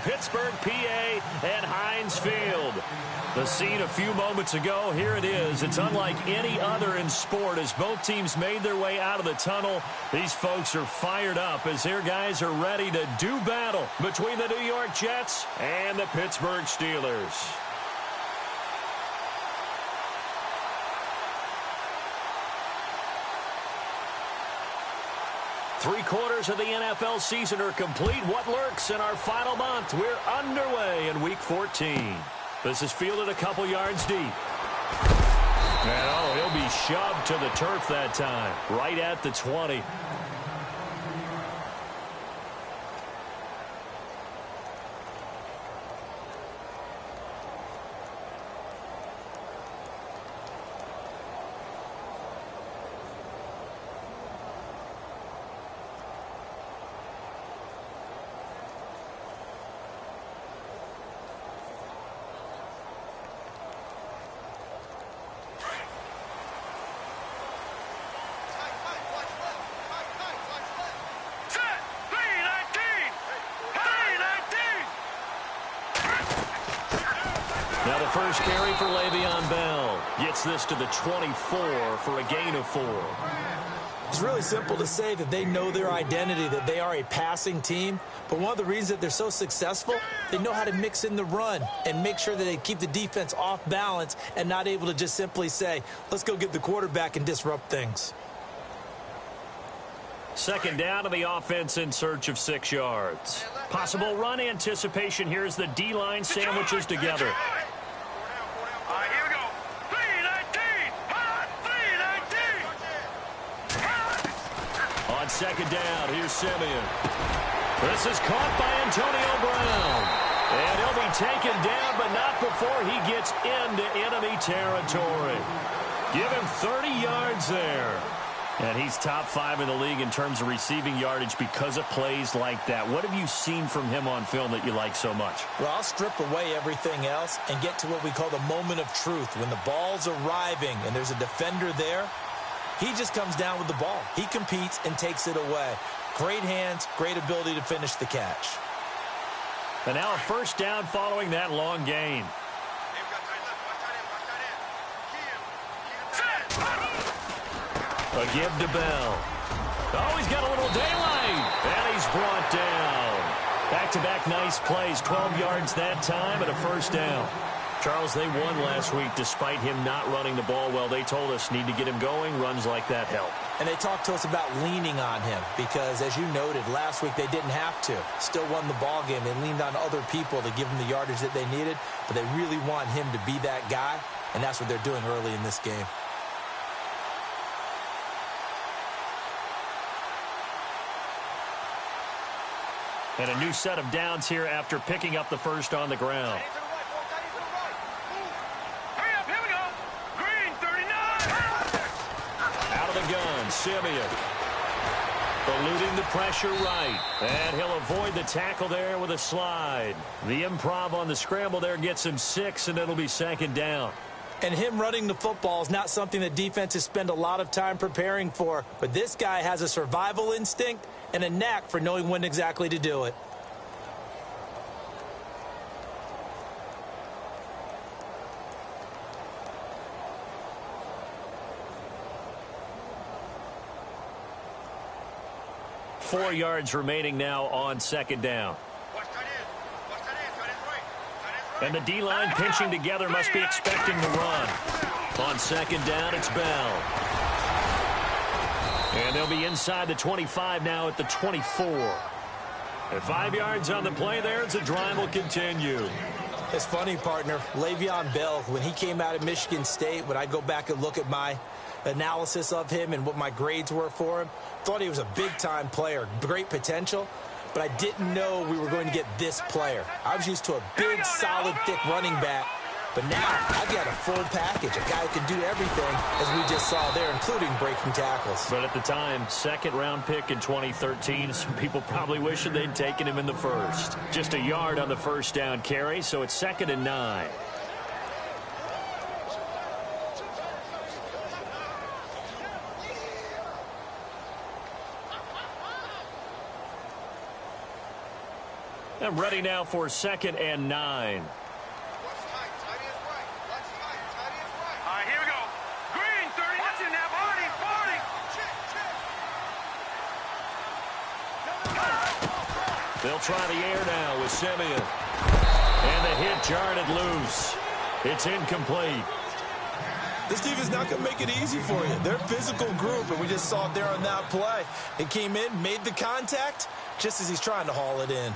Pittsburgh, PA, and Heinz Field. The scene a few moments ago, here it is. It's unlike any other in sport as both teams made their way out of the tunnel. These folks are fired up as their guys are ready to do battle between the New York Jets and the Pittsburgh Steelers. Three-quarters of the NFL season are complete. What lurks in our final month? We're underway in Week 14. This is fielded a couple yards deep. And oh, he'll be shoved to the turf that time, right at the 20. Now the first carry for Le'Veon Bell. Gets this to the 24 for a gain of 4. It's really simple to say that they know their identity, that they are a passing team. But one of the reasons that they're so successful, they know how to mix in the run and make sure that they keep the defense off balance and not able to just simply say, let's go get the quarterback and disrupt things. Second down to the offense in search of 6 yards. Possible run anticipation. Here's the D-line sandwiches together. Here we go. 3-19. On second down, here's Simeon. This is caught by Antonio Brown. And he'll be taken down, but not before he gets into enemy territory. Give him 30 yards there. And he's top 5 in the league in terms of receiving yardage because of plays like that. What have you seen from him on film that you like so much? Well, I'll strip away everything else and get to what we call the moment of truth. When the ball's arriving and there's a defender there, he just comes down with the ball. He competes and takes it away. Great hands, great ability to finish the catch. And now a first down following that long gain. A give to Bell. Oh, he's got a little daylight. And he's brought down. Back-to-back nice plays. 12 yards that time and a first down. Charles, they won last week despite him not running the ball well. They told us need to get him going. Runs like that help. And they talked to us about leaning on him because, as you noted, last week they didn't have to. Still won the ball game. They leaned on other people to give them the yardage that they needed, but they really want him to be that guy, and that's what they're doing early in this game. And a new set of downs here after picking up the first on the ground. Hurry up, here we go. Green, 39. Out of the gun, Simeon. Eluding the pressure right. And he'll avoid the tackle there with a slide. The improv on the scramble there gets him 6, and it'll be second down. And him running the football is not something that defenses spend a lot of time preparing for. But this guy has a survival instinct and a knack for knowing when exactly to do it. Four yards remaining now on second down. And the D-line pinching together must be expecting the run. On second down, it's Bell. And they'll be inside the 25 now at the 24. And 5 yards on the play there as the drive will continue. It's funny, partner. Le'Veon Bell, when he came out of Michigan State, when I go back and look at my analysis of him and what my grades were for him, thought he was a big-time player, great potential. But I didn't know we were going to get this player. I was used to a big, solid, thick running back. But now I've got a full package, a guy who can do everything, as we just saw there, including breaking tackles. But at the time, second-round pick in 2013, some people probably wishing they'd taken him in the first. Just a yard on the first down carry, so it's 2nd and 9. And ready now for 2nd and 9. Here we go. Green, 30. Watch it now, 40. They'll try the air now with Simeon. And the hit jarred it loose. It's incomplete. This defense is not going to make it easy for you. They're a physical group, and we just saw it there on that play. It came in, made the contact, just as he's trying to haul it in.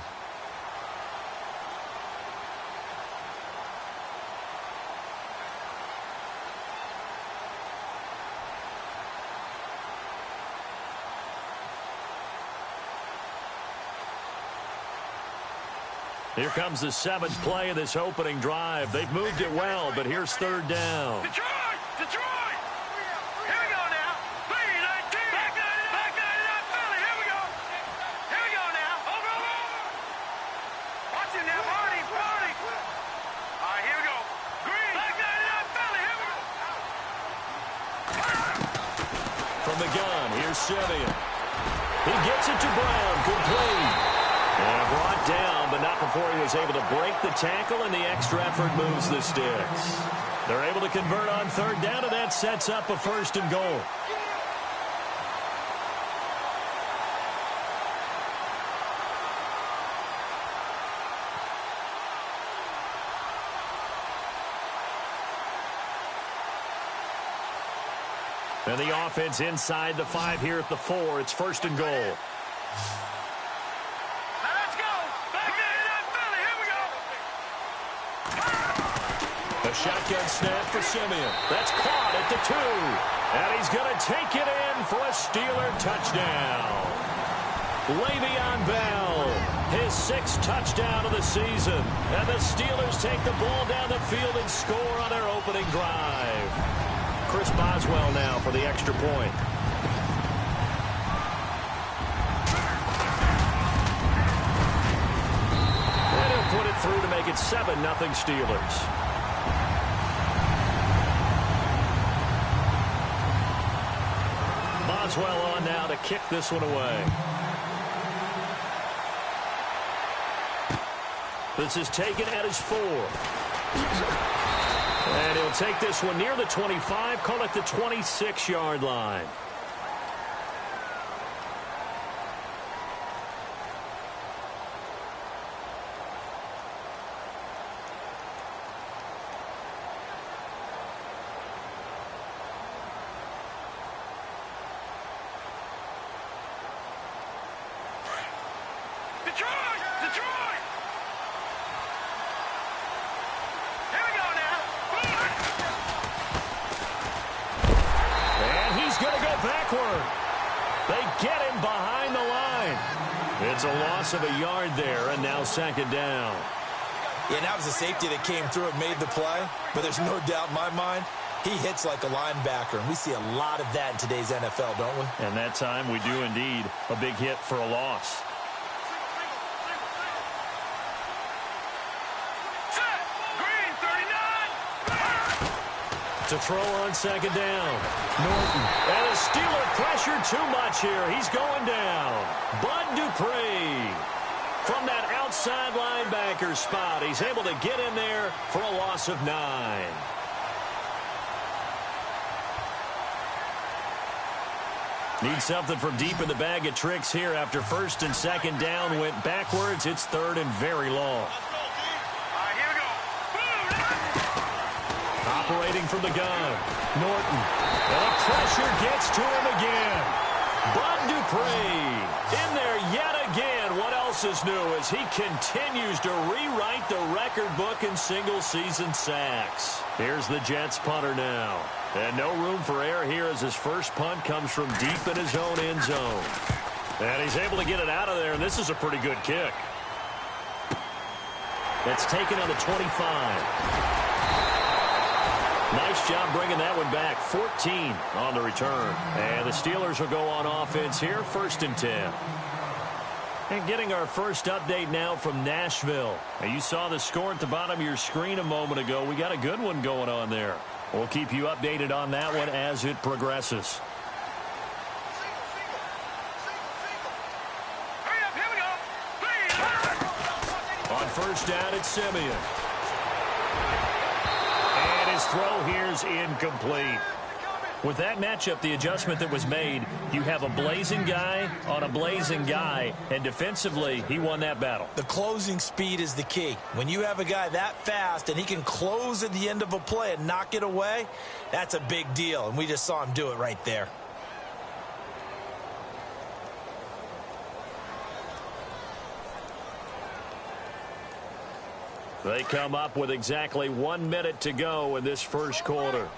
Here comes the 7th play of this opening drive. They've moved it well, but here's 3rd down. Detroit! Detroit! Here we go now. 3-19. Back 99 Philly. Here we go. Here we go now. Over. Watch it now, 40. Here we go. Green. Back 99 Philly. Here we go. From the gun, here's Simeon. He gets it to Brown. Good play. And brought down, but not before he was able to break the tackle, and the extra effort moves the sticks. They're able to convert on 3rd down, and that sets up a 1st and goal. And the offense inside the 5 here at the 4. It's 1st and goal. Shotgun snap for Simeon. That's caught at the 2. And he's going to take it in for a Steeler touchdown. Le'Veon Bell, his 6th touchdown of the season. And the Steelers take the ball down the field and score on their opening drive. Chris Boswell now for the extra point. And he'll put it through to make it 7-0 Steelers. Boswell on now to kick this one away. This is taken at his 4. And he'll take this one near the 25, call it the 26-yard line. Detroit! Here we go now. And he's going to go backward. They get him behind the line. It's a loss of a yard there, and now 2nd down. Yeah, and that was a safety that came through and made the play, but there's no doubt in my mind he hits like a linebacker, and we see a lot of that in today's NFL, don't we? And that time we do indeed. A big hit for a loss. To throw on 2nd down. Norton. And the Steeler pressure too much here. He's going down. Bud Dupree. From that outside linebacker spot, he's able to get in there for a loss of 9. Need something from deep in the bag of tricks here after 1st and 2nd down went backwards. It's 3rd and very long. Operating from the gun. Norton. And the pressure gets to him again. Bud Dupree in there yet again. What else is new as he continues to rewrite the record book in single-season sacks. Here's the Jets punter now. And no room for error here as his first punt comes from deep in his own end zone. And he's able to get it out of there, and this is a pretty good kick. That's taken on the 25. Nice job bringing that one back. 14 on the return. And the Steelers will go on offense here, 1st and 10. And getting our first update now from Nashville. And you saw the score at the bottom of your screen a moment ago. We got a good one going on there. We'll keep you updated on that one as it progresses. On first down, it's Simeon. And his throw here's incomplete. With that matchup, the adjustment that was made, you have a blazing guy on a blazing guy, and defensively, he won that battle. The closing speed is the key. When you have a guy that fast and he can close at the end of a play and knock it away, that's a big deal, and we just saw him do it right there. They come up with exactly 1 minute to go in this first quarter.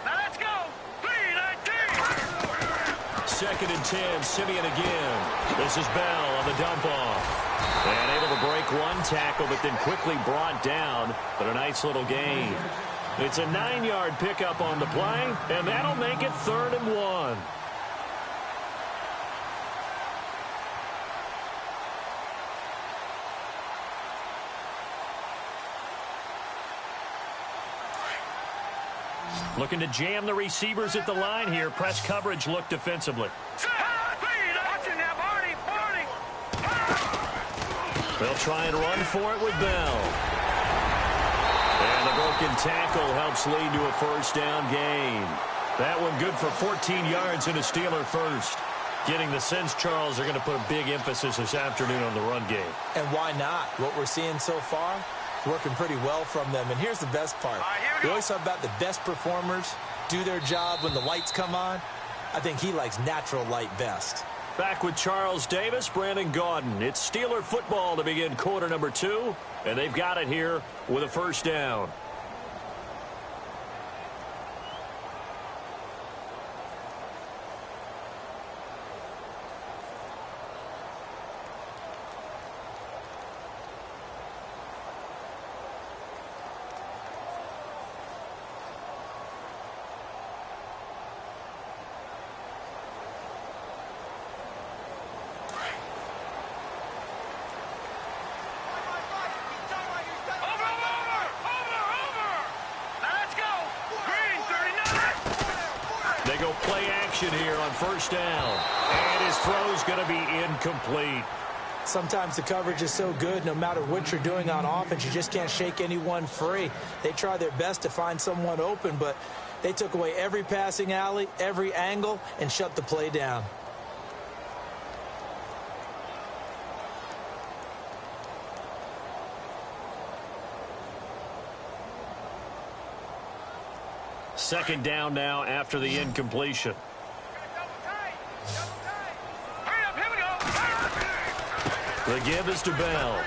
Now let's go. 3-19. Second and 10, Simeon again. This is Bell on the dump off. And able to break one tackle, but then quickly brought down. But a nice little gain. It's a 9-yard pickup on the play, and that'll make it 3rd and 1. Looking to jam the receivers at the line here. Press coverage look defensively. They'll try and run for it with Bell. And the broken tackle helps lead to a first down gain. That one good for 14 yards and a Steeler first. Getting the sense, Charles, are going to put a big emphasis this afternoon on the run game. And why not? What we're seeing so far, working pretty well from them. And here's the best part. We always talk about the best performers do their job when the lights come on. I think he likes natural light best. Back with Charles Davis, Brandon Gaudin. It's Steeler football to begin quarter number 2, and they've got it here with a first down. Play action here on first down. And his throw's going to be incomplete. Sometimes the coverage is so good, no matter what you're doing on offense, you just can't shake anyone free. They try their best to find someone open, but they took away every passing alley, every angle, and shut the play down. Second down now after the incompletion. The give is to Bell.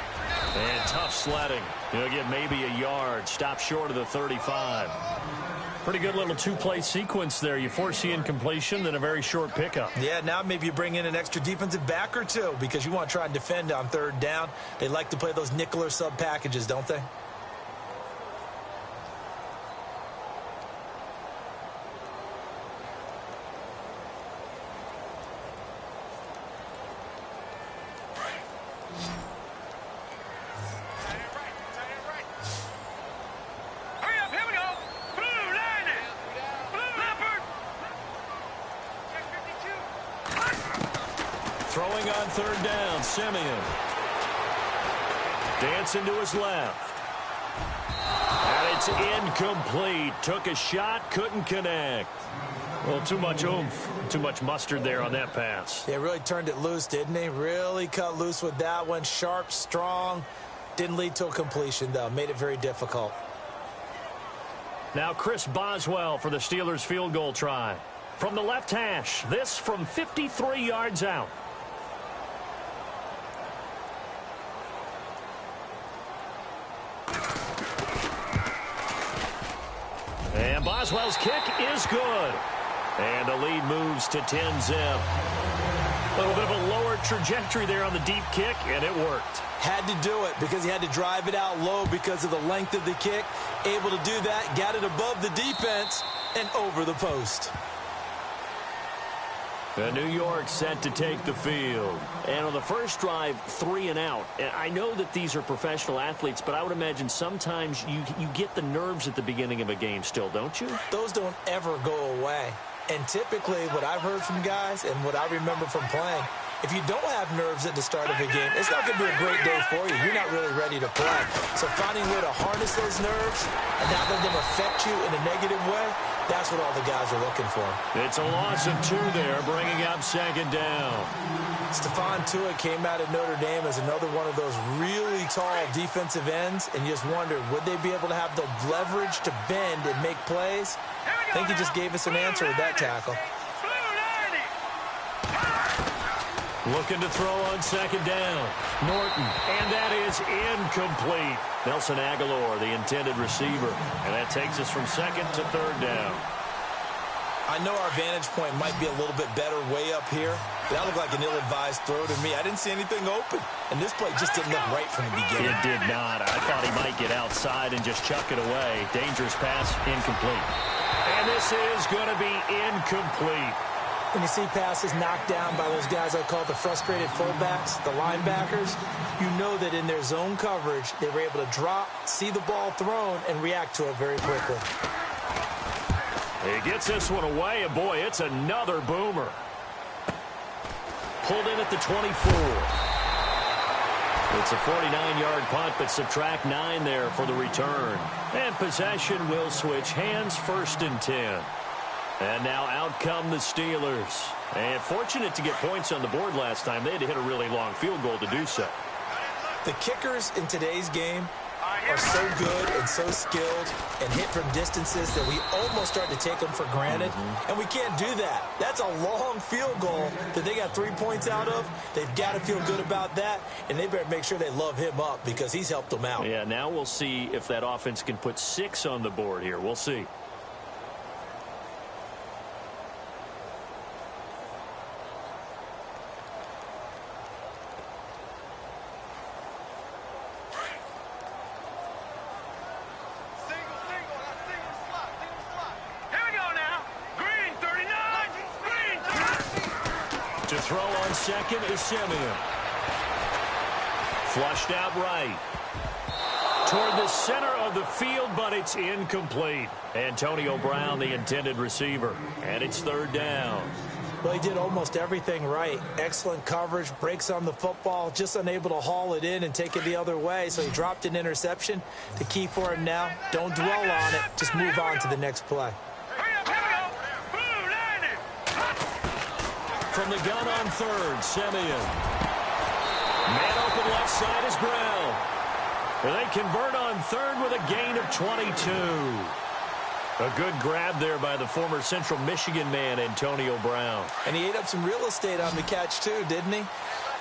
And tough sledding. He'll get maybe a yard. Stop short of the 35. Pretty good little two-play sequence there. You force the incompletion, then a very short pickup. Yeah, now maybe you bring in an extra defensive back or two because you want to try and defend on third down. They like to play those nickel or sub packages, don't they? Throwing on third down, Simeon. Dancing to his left. And it's incomplete. Took a shot, couldn't connect. Well, too much oomph, too much mustard there on that pass. They really turned it loose, didn't they? Really cut loose with that one. Sharp, strong. Didn't lead to a completion, though. Made it very difficult. Now Chris Boswell for the Steelers field goal try. From the left hash, this from 53 yards out. And Boswell's kick is good. And the lead moves to 10-zip. A little bit of a lower trajectory there on the deep kick, and it worked. Had to do it because he had to drive it out low because of the length of the kick. Able to do that, got it above the defense and over the post. New York set to take the field. And on the first drive, 3 and out. And I know that these are professional athletes, but I would imagine sometimes you get the nerves at the beginning of a game still, don't you? Those don't ever go away. And typically what I've heard from guys and what I remember from playing, If you don't have nerves at the start of a game, it's not going to be a great day for you. You're not really ready to play. So finding a way to harness those nerves and not let them affect you in a negative way, that's what all the guys are looking for. It's a loss of 2 there, bringing up second down. Stephon Tuitt came out of Notre Dame as another one of those really tall defensive ends, and you just wondered, would they be able to have the leverage to bend and make plays? I think he just gave us an answer with that tackle. Looking to throw on second down. Norton, and that is incomplete. Nelson Aguilar, the intended receiver, and that takes us from second to third down. I know our vantage point might be a little bit better way up here, but that looked like an ill-advised throw to me. I didn't see anything open, and this play just didn't look right from the beginning. It did not. I thought he might get outside and just chuck it away. Dangerous pass, incomplete. And this is going to be incomplete. When you see passes knocked down by those guys I call the frustrated fullbacks, the linebackers, you know that in their zone coverage, they were able to drop, see the ball thrown, and react to it very quickly. He gets this one away, and boy, it's another boomer. Pulled in at the 24. It's a 49-yard punt, but subtract 9 there for the return. And possession will switch hands, 1st and 10. And now out come the Steelers. And fortunate to get points on the board last time. They had to hit a really long field goal to do so. The kickers in today's game are so good and so skilled and hit from distances that we almost start to take them for granted. And we can't do that. That's a long field goal that they got 3 points out of. They've got to feel good about that, and they better make sure they love him up because he's helped them out. Yeah, now we'll see if that offense can put 6 on the board here. We'll see. To throw on second is Simeon. Flushed out right. Toward the center of the field, but it's incomplete. Antonio Brown, the intended receiver. And it's 3rd down. Well, he did almost everything right. Excellent coverage, breaks on the football, just unable to haul it in and take it the other way. So he dropped an interception. The key for him now, don't dwell on it. Just move on to the next play. From the gun on 3rd, Simeon. Man open left side is Brown. And they convert on 3rd with a gain of 22. A good grab there by the former Central Michigan man, Antonio Brown. And he ate up some real estate on the catch, too, didn't he?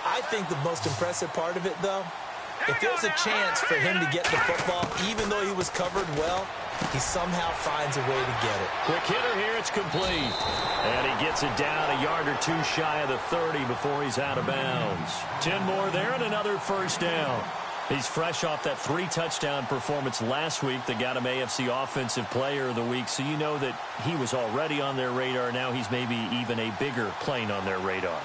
I think the most impressive part of it, though, if there's a chance for him to get the football, even though he was covered well, he somehow finds a way to get it. Quick hitter here, it's complete. And he gets it down a yard or 2 shy of the 30 before he's out of bounds. 10 more there and another 1st down. He's fresh off that 3-touchdown performance last week that got him AFC Offensive Player of the Week, so you know that he was already on their radar. Now he's maybe even a bigger plane on their radar.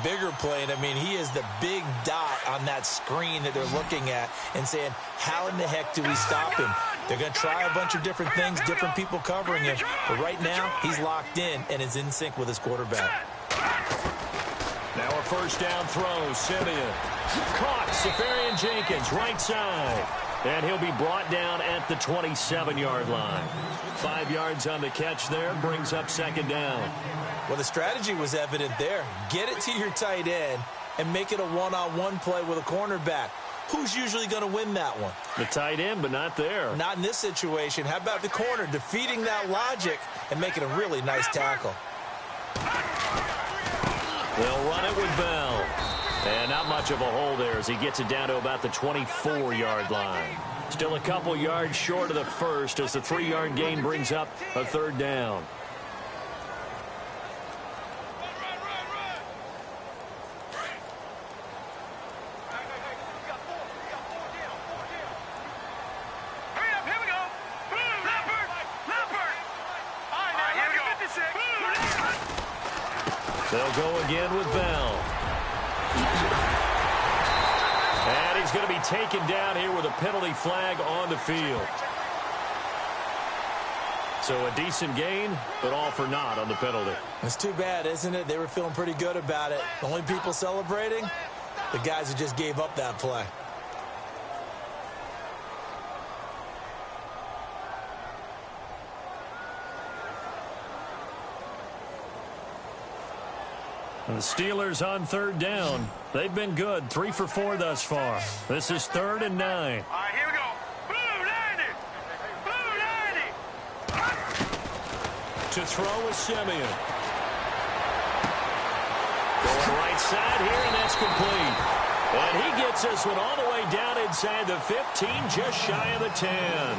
Bigger plane. I mean, he is the big dot on that screen that they're looking at and saying, how in the heck do we stop him? They're going to try a bunch of different things, different people covering him, but right now he's locked in and is in sync with his quarterback. Now a 1st down throw, Simeon. Caught, Safarian Jenkins, right side. And he'll be brought down at the 27-yard line. 5 yards on the catch there, brings up 2nd down. Well, the strategy was evident there. Get it to your tight end and make it a one-on-one play with a cornerback. Who's usually going to win that one? The tight end, but not there. Not in this situation. How about the corner defeating that logic and making a really nice tackle? They'll run it with Bell. And not much of a hole there as he gets it down to about the 24-yard line. Still a couple yards short of the 1st as the 3-yard gain brings up a 3rd down. They'll go again with Bell. And he's going to be taken down here with a penalty flag on the field. So a decent gain, but all for naught on the penalty. It's too bad, isn't it? They were feeling pretty good about it. The only people celebrating, the guys who just gave up that play. The Steelers on third down. They've been good, 3 for 4 thus far. This is 3rd and 9. All right, here we go. Blue 90. Blue 90. To throw is Simeon. Going right side here, and that's complete. And he gets this one all the way down inside the 15, just shy of the 10.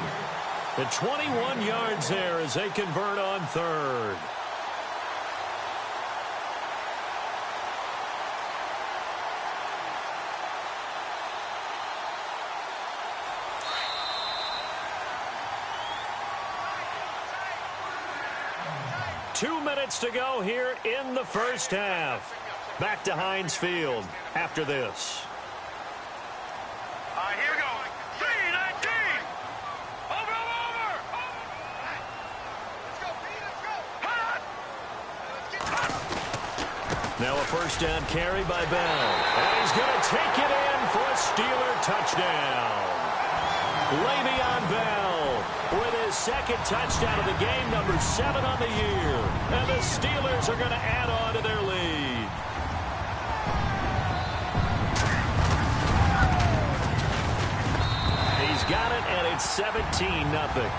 The 21 yards there as they convert on 3rd. Two minutes to go here in the first half. Back to Heinz Field after this. All right, here we go. 3-19. Over. Let's go, Pete. Let's go. Now a first down carry by Bell. And he's going to take it in for a Steeler touchdown. Le'Veon Bell with his second touchdown of the game, number 7 on the year. And the Steelers are going to add on to their lead. He's got it, and it's 17-0.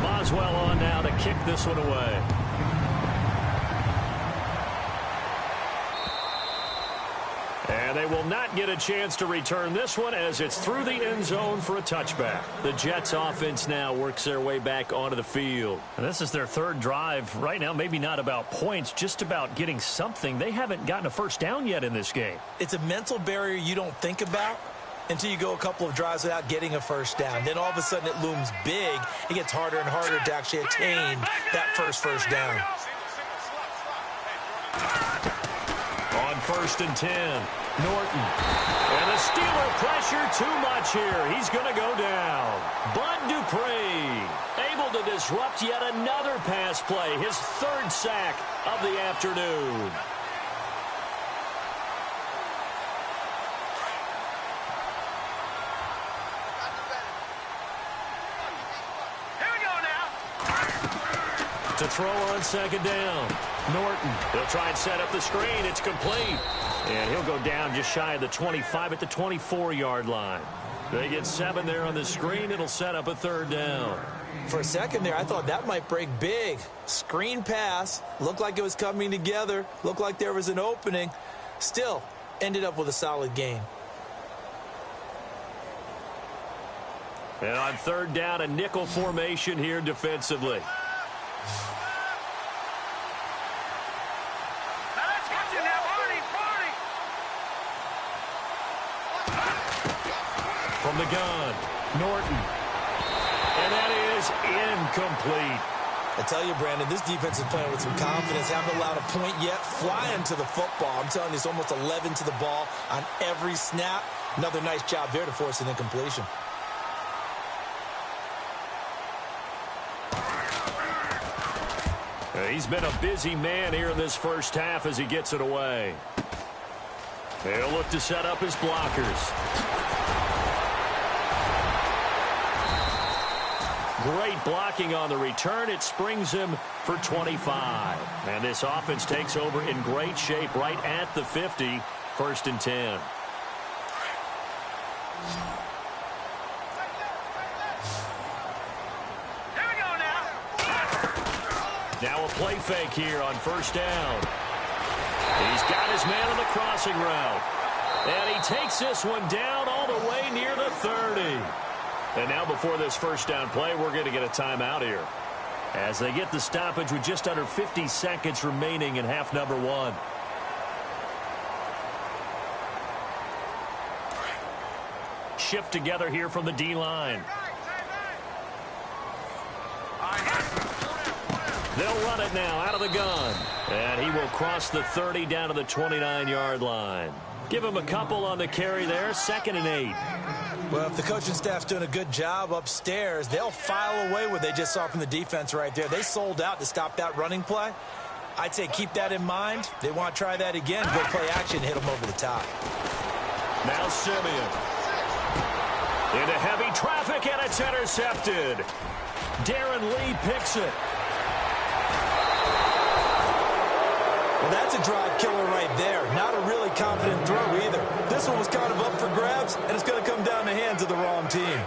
Boswell on now to kick this one away. And they will not get a chance to return this one as it's through the end zone for a touchback. The Jets offense now works their way back onto the field. And this is their 3rd drive. Right now, maybe not about points, just about getting something. They haven't gotten a first down yet in this game. It's a mental barrier you don't think about until you go a couple of drives without getting a first down. Then all of a sudden it looms big. It gets harder and harder to actually attain that first down. On 1st and 10. Norton. And the Steeler pressure too much here. He's going to go down. Bud Dupree able to disrupt yet another pass play. His 3rd sack of the afternoon. Here we go now. To throw on 2nd down. Norton. He'll try and set up the screen. It's complete. And he'll go down just shy of the 25 at the 24-yard line. They get 7 there on the screen. It'll set up a 3rd down. For a second there, I thought that might break big. Screen pass. Looked like it was coming together. Looked like there was an opening. Still, ended up with a solid game. And on 3rd down, a nickel formation here defensively. From the gun, Norton. And that is incomplete. I tell you, Brandon, this defense is playing with some confidence. Haven't allowed a point yet. Flying to the football. I'm telling you, it's almost 11 to the ball on every snap. Another nice job there to force an incompletion. He's been a busy man here in this first half as he gets it away. They'll look to set up his blockers. Great blocking on the return. It springs him for 25. And this offense takes over in great shape right at the 50. 1st and 10. Here we go now. Now a play fake here on 1st down. He's got his man on the crossing route. And he takes this one down all the way near the 30. And now before this 1st down play, we're going to get a timeout here as they get the stoppage with just under 50 seconds remaining in half number 1. Shift together here from the D-line. They'll run it now out of the gun. And he will cross the 30 down to the 29-yard line. Give him a couple on the carry there, 2nd and 8. Well, if the coaching staff's doing a good job upstairs, they'll file away what they just saw from the defense right there. They sold out to stop that running play. I'd say keep that in mind. They want to try that again. Go play action, hit them over the top. Now Simeon. Into heavy traffic, and it's intercepted. Darren Lee picks it. Well, that's a drive killer right there. Not a really confident throw either. This one was kind of up for grabs, and it's going to come down the hands of the wrong team.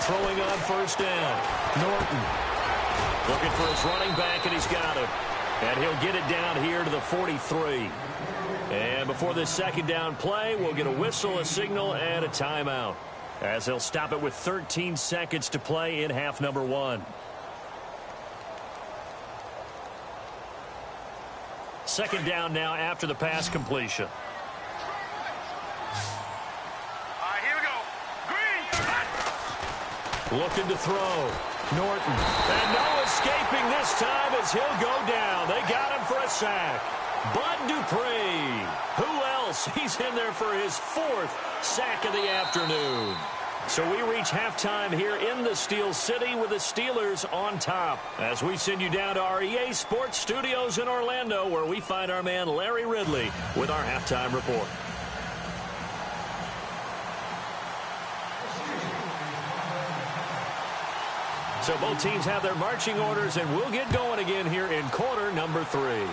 Throwing on 1st down. Norton looking for his running back, and he's got him. And he'll get it down here to the 43. And before this 2nd down play, we'll get a whistle, a signal, and a timeout, as he'll stop it with 13 seconds to play in half number 1. 2nd down now after the pass completion. All right, here we go. Green. Looking to throw. Norton. And no escaping this time as he'll go down. They got him for a sack. Bud Dupree. Who else? He's in there for his 4th sack of the afternoon. So we reach halftime here in the Steel City with the Steelers on top, as we send you down to our EA Sports Studios in Orlando, where we find our man Larry Ridley with our halftime report. So both teams have their marching orders, and we'll get going again here in quarter number 3.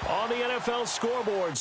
On the NFL scoreboard.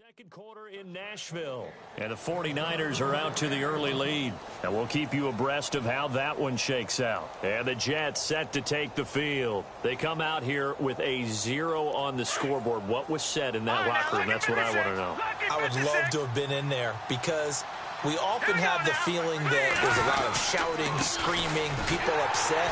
Second quarter in Nashville, and the 49ers are out to the early lead. And we'll keep you abreast of how that one shakes out. And the Jets set to take the field. They come out here with a 0 on the scoreboard. What was said in that locker room? That's what I want to know. I would love to have been in there, because we often have the feeling that there's a lot of shouting, screaming, people upset.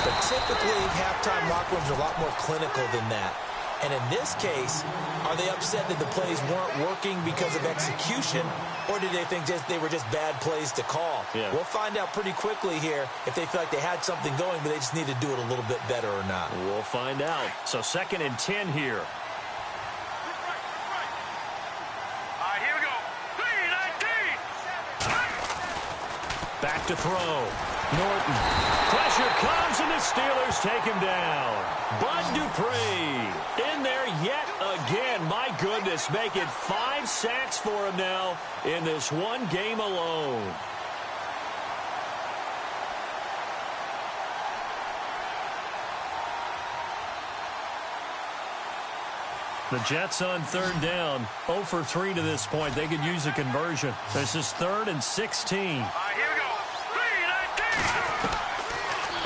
But typically, halftime locker rooms are a lot more clinical than that. And in this case, are they upset that the plays weren't working because of execution, or did they think they were just bad plays to call? Yeah. We'll find out pretty quickly here if they feel like they had something going, but they just need to do it a little bit better or not. We'll find out. So 2nd and 10 here. All right, here we go. 3-19. Back to throw. Norton. Pressure comes, and the Steelers take him down. Bud Dupree in there yet again. My goodness, make it 5 sacks for him now in this one game alone. The Jets on 3rd down, 0 for 3 to this point. They could use a conversion. This is 3rd and 16. All right, here we go. 3-19.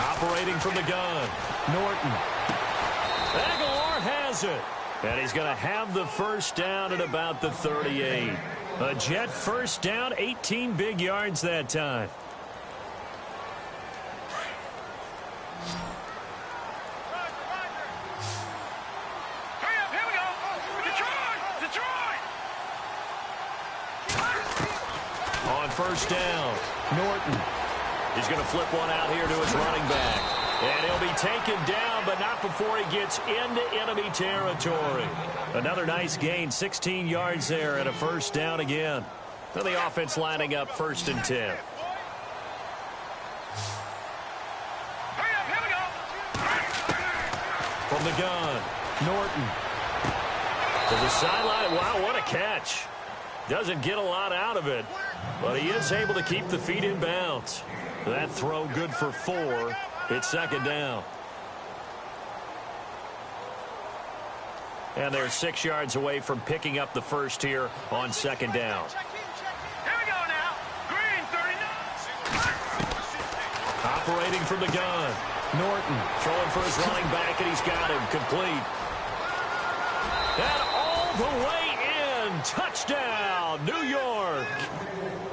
Operating from the gun, Norton. Aguilar has it. And he's going to have the 1st down at about the 38. A Jet 1st down, 18 big yards that time. Hurry up, here we go. Detroit. On 1st down, Norton. He's going to flip one out here to his running back. And he'll be taken down, but not before he gets into enemy territory. Another nice gain, 16 yards there, and a first down again. And the offense lining up 1st and 10. From the gun, Norton. To the sideline. Wow, what a catch. Doesn't get a lot out of it, but he is able to keep the feet in bounds. That throw good for 4. It's 2nd down. And they're 6 yards away from picking up the first here on 2nd down. Here we go now. Green, 39. Operating from the gun. Norton throwing for his running back, and he's got him complete. And all the way in. Touchdown, New York.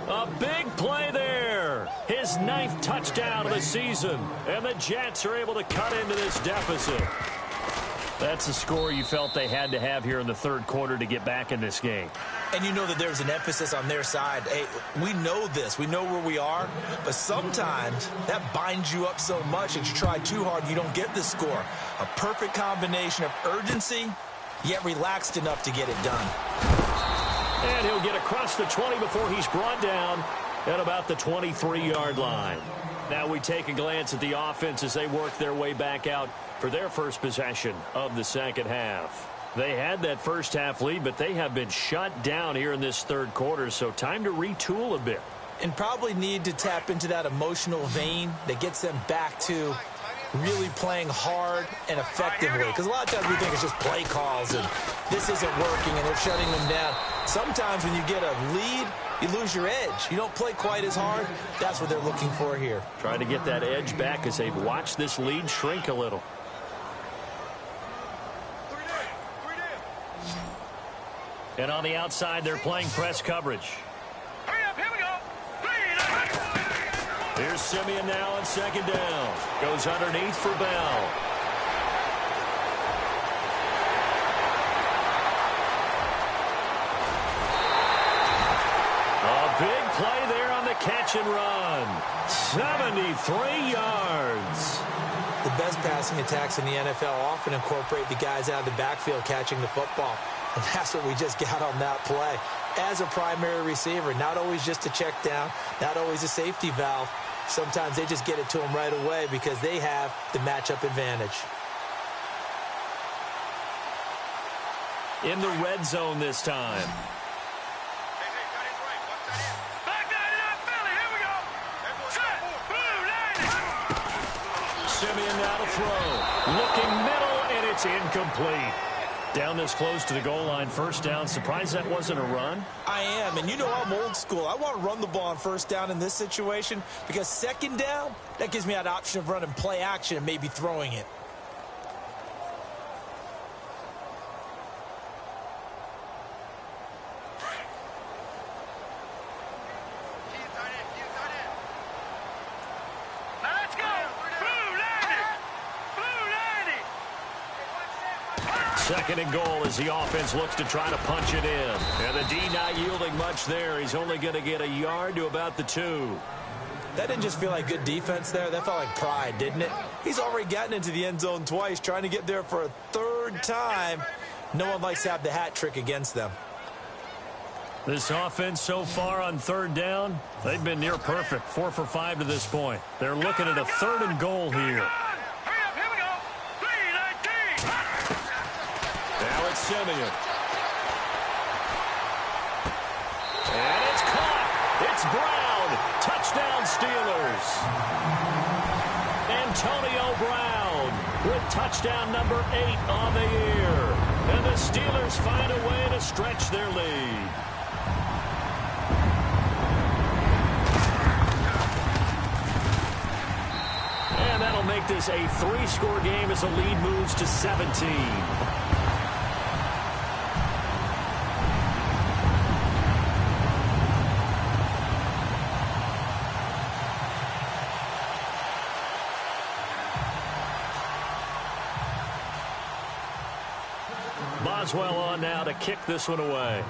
A big play there. His 9th touchdown of the season. And the Jets are able to cut into this deficit. That's a score you felt they had to have here in the 3rd quarter to get back in this game. And you know that there's an emphasis on their side. Hey, we know this. We know where we are. But sometimes that binds you up so much that you try too hard and you don't get the score. A perfect combination of urgency, yet relaxed enough to get it done. And he'll get across the 20 before he's brought down at about the 23-yard line. Now we take a glance at the offense as they work their way back out for their first possession of the 2nd half. They had that first half lead, but they have been shut down here in this 3rd quarter, so time to retool a bit. And probably need to tap into that emotional vein that gets them back to really playing hard and effectively. Because a lot of times we think it's just play calls and this isn't working and they're shutting them down. Sometimes when you get a lead, you lose your edge. You don't play quite as hard. That's what they're looking for here. Trying to get that edge back as they've watched this lead shrink a little. And on the outside, they're playing press coverage. Hurry up, here we go. Here's Simeon now on 2nd down. Goes underneath for Bell. A big play there on the catch and run. 73 yards. The best passing attacks in the NFL often incorporate the guys out of the backfield catching the football. And that's what we just got on that play. As a primary receiver, not always just a check down, not always a safety valve. Sometimes they just get it to them right away because they have the matchup advantage. In the red zone this time. Back nine it up, Philly. Here we go. Set. Blue, landing. Simeon now to throw. Looking middle, and it's incomplete. Down this close to the goal line, 1st down. Surprised that wasn't a run? I am, and you know I'm old school. I want to run the ball on 1st down in this situation because 2nd down, that gives me that option of running play action and maybe throwing it. Now let's go. Blue, landing. Blue, landing. 2nd and goal as the offense looks to try to punch it in. And the D not yielding much there. He's only going to get a yard to about the 2. That didn't just feel like good defense there. That felt like pride, didn't it? He's already gotten into the end zone twice, trying to get there for a 3rd time. No one likes to have the hat trick against them. This offense so far on 3rd down, they've been near perfect. 4 for 5 to this point. They're looking at a 3rd and goal here. Hurry up, here we go. 3-19. Now it's Simeon. And it's caught. It's Brown. Touchdown Steelers. Antonio Brown with touchdown number 8 on the year. And the Steelers find a way to stretch their lead. And that'll make this a 3-score game as the lead moves to 17. Boswell on now to kick this one away.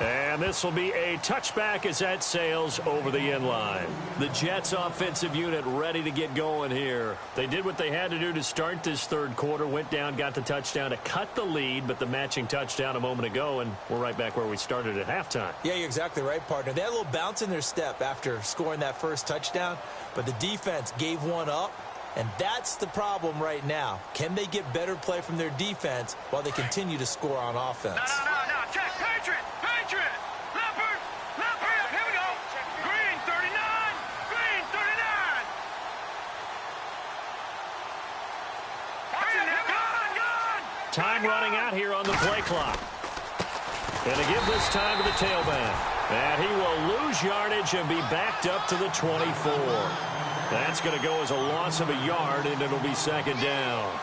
And And this will be a touchback as that sails over the end line. The Jets offensive unit ready to get going here. They did what they had to do to start this third quarter, went down, got the touchdown to cut the lead, but the matching touchdown a moment ago, and we're right back where we started at halftime. Yeah, you're exactly right, partner. They had a little bounce in their step after scoring that first touchdown, but the defense gave one up, and that's the problem right now. Can they get better play from their defense while they continue to score on offense? No. Check. Patriot. Leopard. Here we go. Green 39. Green 39. Gun. Time running out here on the play clock. And to give this time to the tailback. And he will lose yardage and be backed up to the 24. That's going to go as a loss of a yard, and it'll be second down.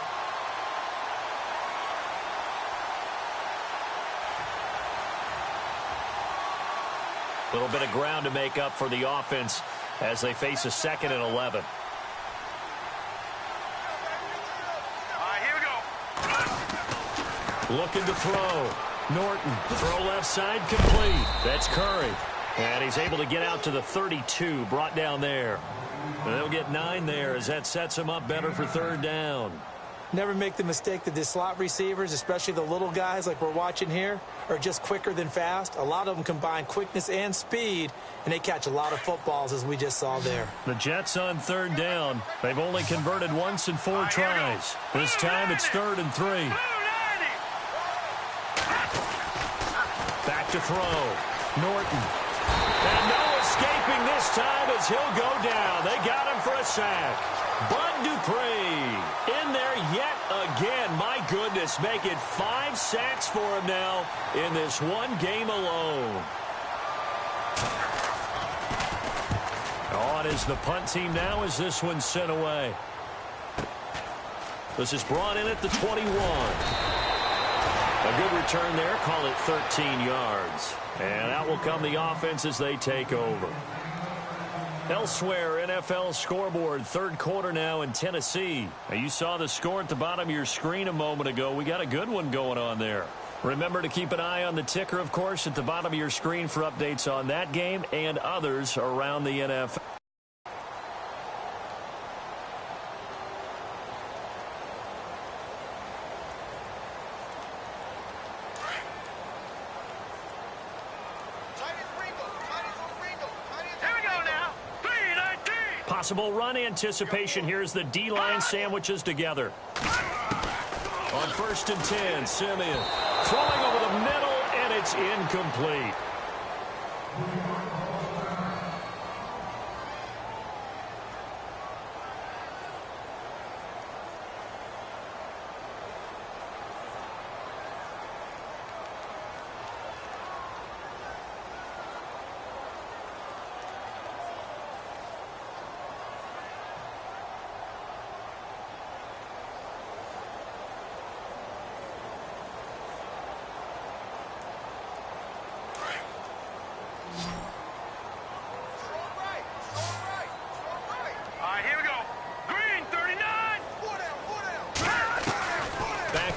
A little bit of ground to make up for the offense as they face a 2nd and 11. All right, here we go. Looking to throw. Norton, throw left side, complete. That's Curry. And he's able to get out to the 32, brought down there. And they'll get 9 there as that sets him up better for third down. Never make the mistake that the slot receivers, especially the little guys like we're watching here, are just quicker than fast. A lot of them combine quickness and speed, and they catch a lot of footballs, as we just saw there. The Jets on third down. They've only converted once in 4 tries. This time it's 3rd and 3. Back to throw. Norton. And no escaping this time as he'll go down. They got him for a sack. Bud Dupree in there yet again. My goodness, make it 5 sacks for him now in this one game alone. On is the punt team now as this one's sent away. This is brought in at the 21. A good return there. Call it 13 yards. And out will come the offense as they take over. Elsewhere, NFL scoreboard, third quarter now in Tennessee. Now, you saw the score at the bottom of your screen a moment ago. We got a good one going on there. Remember to keep an eye on the ticker, of course, at the bottom of your screen for updates on that game and others around the NFL. Possible run anticipation. Here's the D-line sandwiches together. On 1st and 10, Simeon throwing over the middle, and it's incomplete.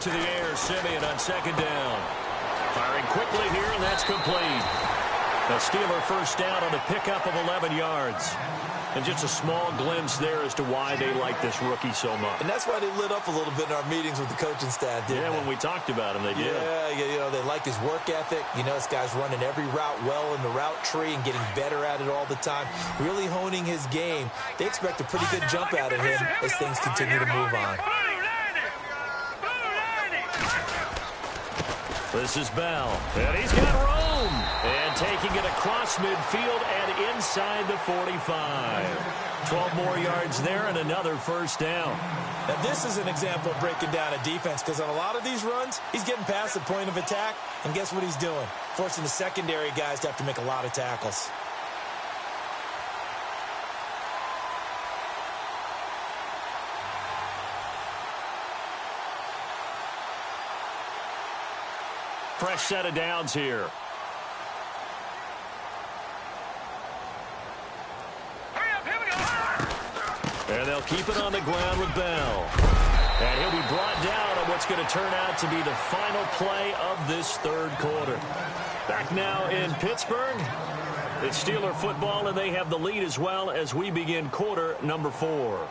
To the air, Simeon on 2nd down. Firing quickly here, and that's complete. A Steeler first down on a pickup of 11 yards. And just a small glimpse there as to why they like this rookie so much. And that's why they lit up a little bit in our meetings with the coaching staff, didn't they? When we talked about him, they did. Yeah, you know, they like his work ethic. You know, this guy's running every route well in the route tree and getting better at it all the time. Really honing his game. They expect a pretty good jump out of him as things continue to move on. This is Bell, and he's got room. And taking it across midfield and inside the 45. 12 more yards there and another first down. Now, this is an example of breaking down a defense, because on a lot of these runs, he's getting past the point of attack, and guess what he's doing? Forcing the secondary guys to have to make a lot of tackles. Fresh set of downs here. And they'll keep it on the ground with Bell. And he'll be brought down on what's going to turn out to be the final play of this third quarter. Back now in Pittsburgh. It's Steeler football, and they have the lead as well as we begin quarter number 4.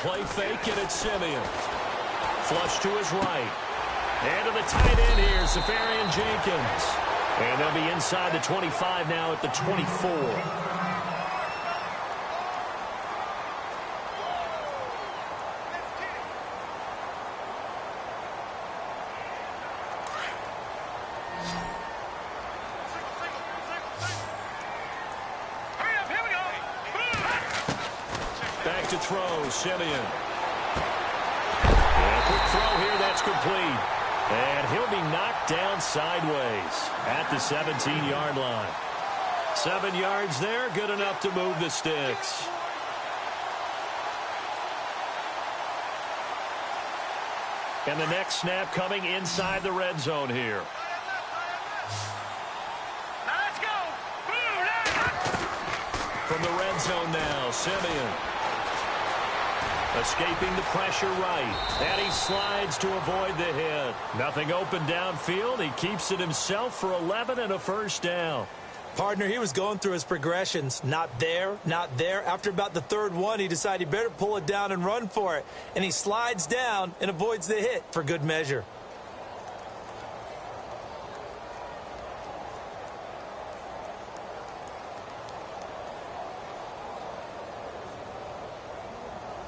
Play fake, and it's Simeon. Flush to his right. And to the tight end here, Safarian Jenkins. And they'll be inside the 25 now at the 24. To throw, Simeon. And a quick throw here, that's complete. And he'll be knocked down sideways at the 17-yard line. 7 yards there, good enough to move the sticks. And the next snap coming inside the red zone here. Let's go. From the red zone now, Simeon. Escaping the pressure right. And he slides to avoid the hit. Nothing open downfield. He keeps it himself for 11 and a first down. Partner, he was going through his progressions. Not there, not there. After about the third one, he decided he better pull it down and run for it. And he slides down and avoids the hit for good measure.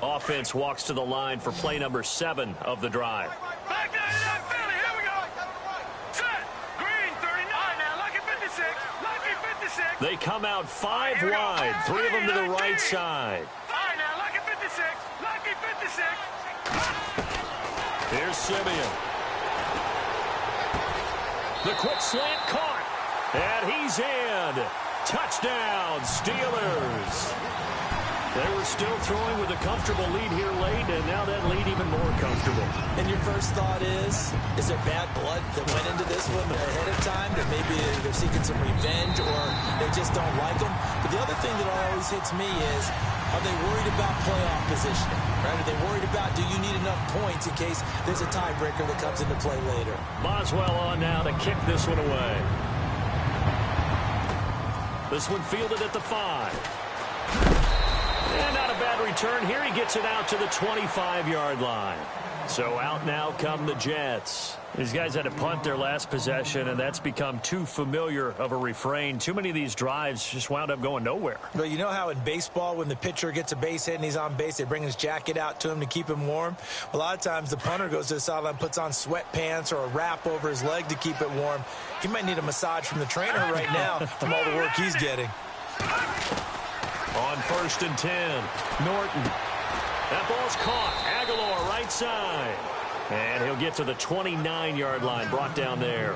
Offense walks to the line for play number 7 of the drive. Back down to that Philly. Here we go. Set. Green 39 now. Lucky 56. Lucky 56. They come out 5 wide. 3 of them to the right side. 5 now. Lucky 56. Lucky 56. Here's Simeon. The quick slant caught. And he's in. Touchdown, Steelers. They were still throwing with a comfortable lead here late, and now that lead even more comfortable. And your first thought is there bad blood that went into this one ahead of time, that maybe they're seeking some revenge or they just don't like them? But the other thing that always hits me is, are they worried about playoff positioning? Right? Are they worried about, do you need enough points in case there's a tiebreaker that comes into play later? Boswell on now to kick this one away. This one fielded at the 5. And not a bad return here. He gets it out to the 25-yard line. So out now come the Jets. These guys had to punt their last possession, and that's become too familiar of a refrain. Too many of these drives just wound up going nowhere. Well, you know how in baseball, when the pitcher gets a base hit and he's on base, they bring his jacket out to him to keep him warm? A lot of times the punter goes to the sideline, puts on sweatpants or a wrap over his leg to keep it warm. He might need a massage from the trainer right now from all the work he's getting. On 1st and 10, Norton. That ball's caught. Aguilar right side. And he'll get to the 29-yard line, brought down there.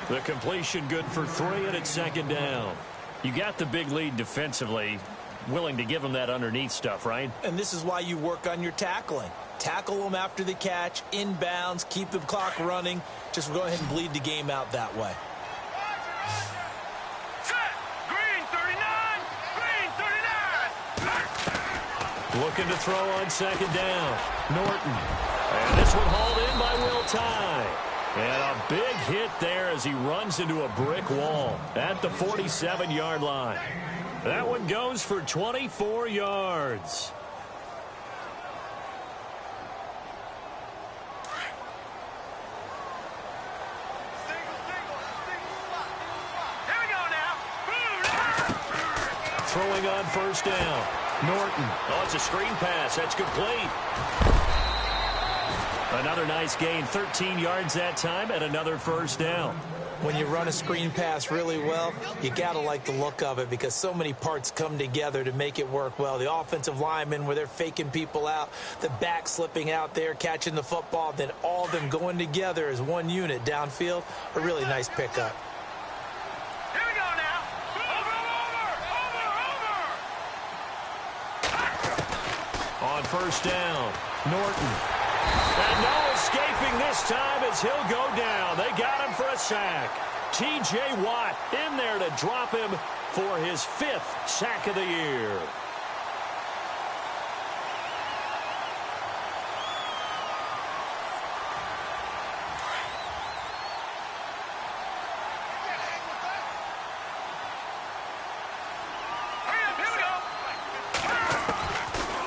The completion good for 3, and it's 2nd down. You got the big lead defensively, willing to give him that underneath stuff, right? And this is why you work on your tackling. Tackle them after the catch, inbounds, keep the clock running. Just go ahead and bleed the game out that way. Looking to throw on 2nd down. Norton. And this one hauled in by Will Tye. And a big hit there as he runs into a brick wall at the 47-yard line. That one goes for 24 yards. Here we go now. Throwing on 1st down. Norton. Oh, it's a screen pass. That's complete. Another nice gain. 13 yards that time and another 1st down. When you run a screen pass really well, you got to like the look of it because so many parts come together to make it work well. The offensive linemen, where they're faking people out, the back slipping out there, catching the football, then all of them going together as one unit downfield. A really nice pickup. Here we go now. Over. first down. Norton. And no escaping this time as he'll go down. They got him for a sack. T.J. Watt in there to drop him for his 5th sack of the year.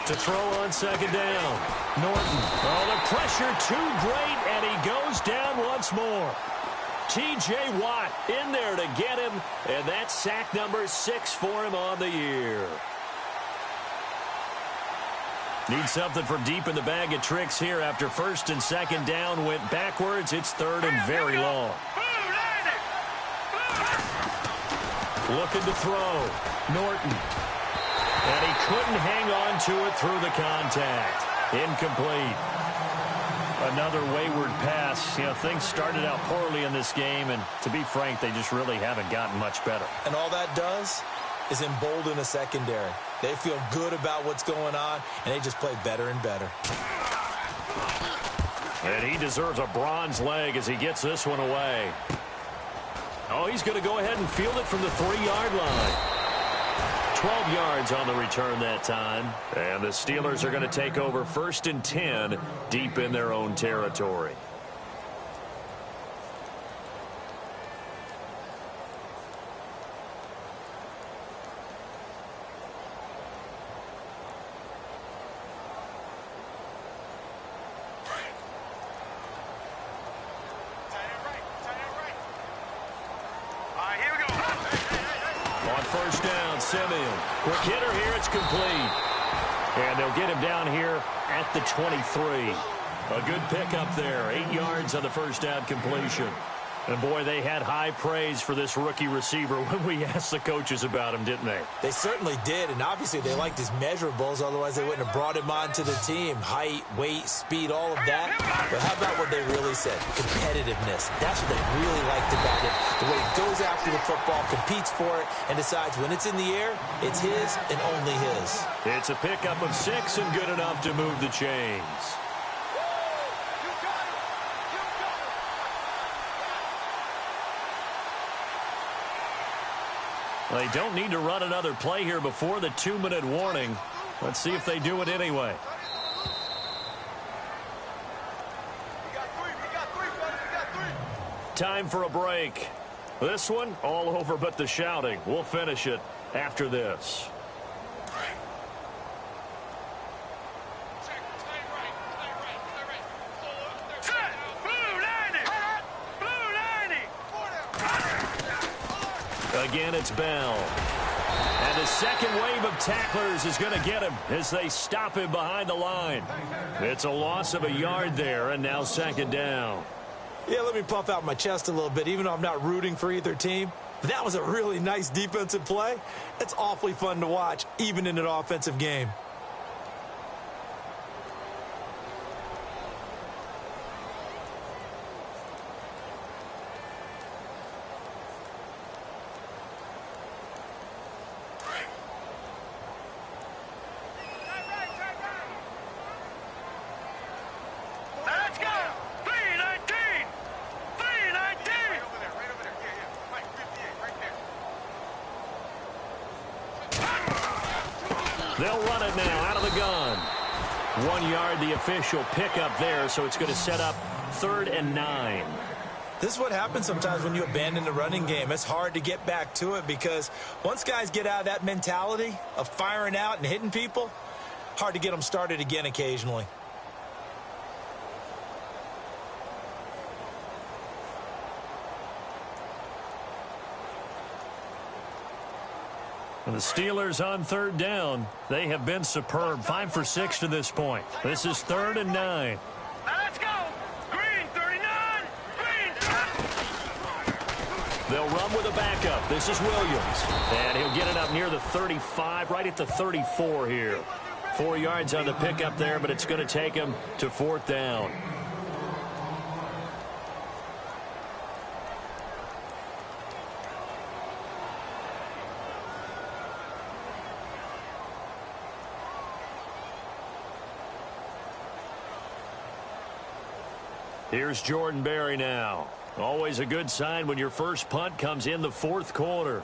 To throw on second down. Norton. Oh, the pressure too great, and he goes down once more. T.J. Watt in there to get him, and that's sack number 6 for him on the year. Need something from deep in the bag of tricks here after first and second down went backwards. It's third and very long. Looking to throw. Norton. And he couldn't hang on to it through the contact. Incomplete. Another wayward pass. You know, things started out poorly in this game, and to be frank, they just really haven't gotten much better. And all that does is embolden a secondary. They feel good about what's going on, and they just play better and better. And he deserves a bronze leg as he gets this one away. Oh, he's going to go ahead and field it from the 3-yard line. 12 yards on the return that time. And the Steelers are going to take over 1st and 10 deep in their own territory. Simeon. Quick hitter here. It's complete. And they'll get him down here at the 23. A good pickup there. 8 yards on the first down completion. And, boy, they had high praise for this rookie receiver when we asked the coaches about him, didn't they? They certainly did, and obviously they liked his measurables. Otherwise, they wouldn't have brought him onto the team. Height, weight, speed, all of that. But how about what they really said? Competitiveness. That's what they really liked about him. The way he goes after the football, competes for it, and decides when it's in the air, it's his and only his. It's a pickup of 6 and good enough to move the chains. They don't need to run another play here before the 2-minute warning. Let's see if they do it anyway. Time for a break. This one all over but the shouting. We'll finish it after this. Again, it's Bell. And the second wave of tacklers is going to get him as they stop him behind the line. It's a loss of a yard there, and now second down. Yeah, let me puff out my chest a little bit, even though I'm not rooting for either team. That was a really nice defensive play. It's awfully fun to watch, even in an offensive game. They'll run it now out of the gun. 1 yard, the official pickup there, so it's going to set up 3rd and 9. This is what happens sometimes when you abandon the running game. It's hard to get back to it because once guys get out of that mentality of firing out and hitting people, hard to get them started again occasionally. And the Steelers on 3rd down. They have been superb. 5 for 6 to this point. This is 3rd and 9. Let's go. Green, 39. Green. They'll run with a backup. This is Williams. And he'll get it up near the 35, right at the 34 here. 4 yards on the pickup there, but it's going to take him to 4th down. Here's Jordan Berry now. Always a good sign when your first punt comes in the fourth quarter.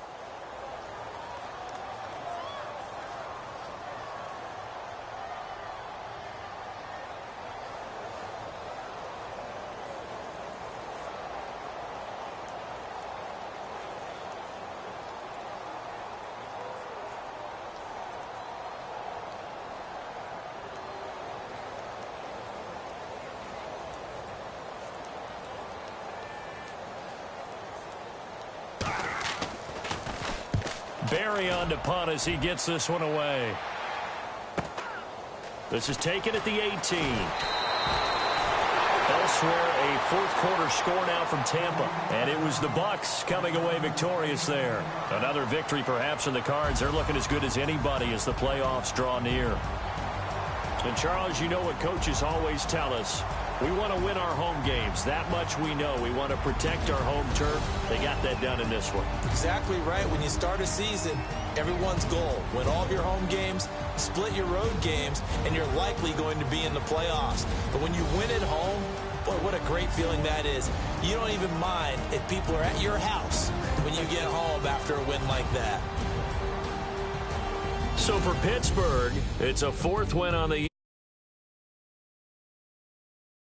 Berry on to punt as he gets this one away. This is taken at the 18. Elsewhere, a fourth quarter score now from Tampa. And it was the Bucs coming away victorious there. Another victory perhaps in the cards. They're looking as good as anybody as the playoffs draw near. And Charles, you know what coaches always tell us. We want to win our home games. That much we know. We want to protect our home turf. They got that done in this one. Exactly right. When you start a season, everyone's goal: win all of your home games, split your road games, and you're likely going to be in the playoffs. But when you win at home, boy, what a great feeling that is. You don't even mind if people are at your house when you get home after a win like that. So for Pittsburgh, it's a fourth win on the